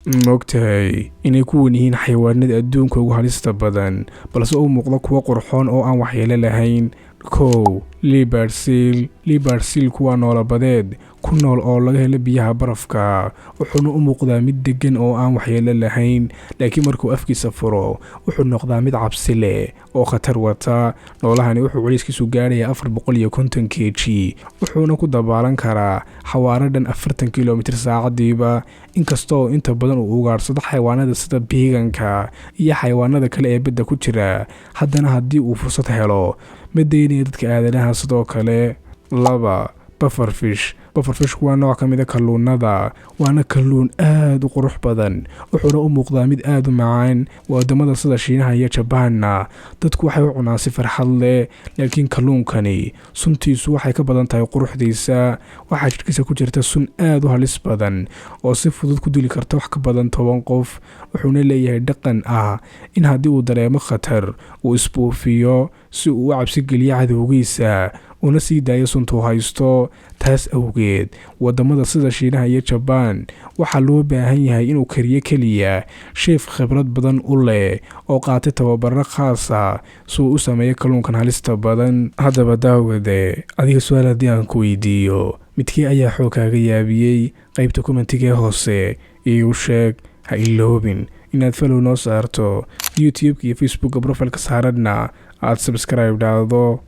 Moogtahay inay ku wan yihiin xayawaanada adduunka ugu halista badan balse uu muuqdo kuwa qurxoon oo aan waxyeello lahayn. kow leopard seal kuwa noolabadeed ku nool oo laga helo biyaha barafka wuxuuna u muuqdaa mid degan oo aan waxyeello lahayn laakiin markuu afkiisa furo wuxuu noqdaa mid cabsi leh oo khatar wata. noolahani wuxuu culayskiisu gaarayaa 450 kg wuxuuna ku dabaalan karaa xawaare dhan 40 km saacadiiba. inkastoo inta badan uu ugaarsado xayawaanada sida biiganka iyo xayawaanada kale ee badda ku jira haddana haddii uu fursad helo ma daynaya dadka aadanaha. sidoo kale 2 bufferfish waa nooc ka mid ah kalluunada waana kalluun aad u qurux badan wuxuuna u muuqdaa mid aad u macaan. wadamada sida Shiinaha iyo Jabaanna dadku waxay u cunaan si farxad leh laakiin kalluunkani suntiisu waxay ka badan tahay quruxdiisa. waxaa jirkiisa ku jirta sun aad u halis badan oo si fudud ku dili karta wax ka badan 10 qof. wuxuuna leeyahay dhaqan ah in haddii uu dareemo khatar uu isbuufiyo si uu u cabsi geliyo cadowgiisa una sii daayo suntu haysto. taas awgeed wadamada sida Shiinaha iyo Jabaan waxaa loo baahan yahay inuu kariyo kaliya sheef khibrad badan u leh oo qaatay tababaro khaas ah si uu u sameeyo kalluunkan halista badan. haddaba daawade adiga su'aal haddii aan ku weydiiyo midkii ayaa xoog kaaga yaabiyey qaybta commentiga hoose iyo sheeg. ha iloobin inaad follow noo saarto YouTube iyo Facebook profile ka saaradna aad subscribe dhaado.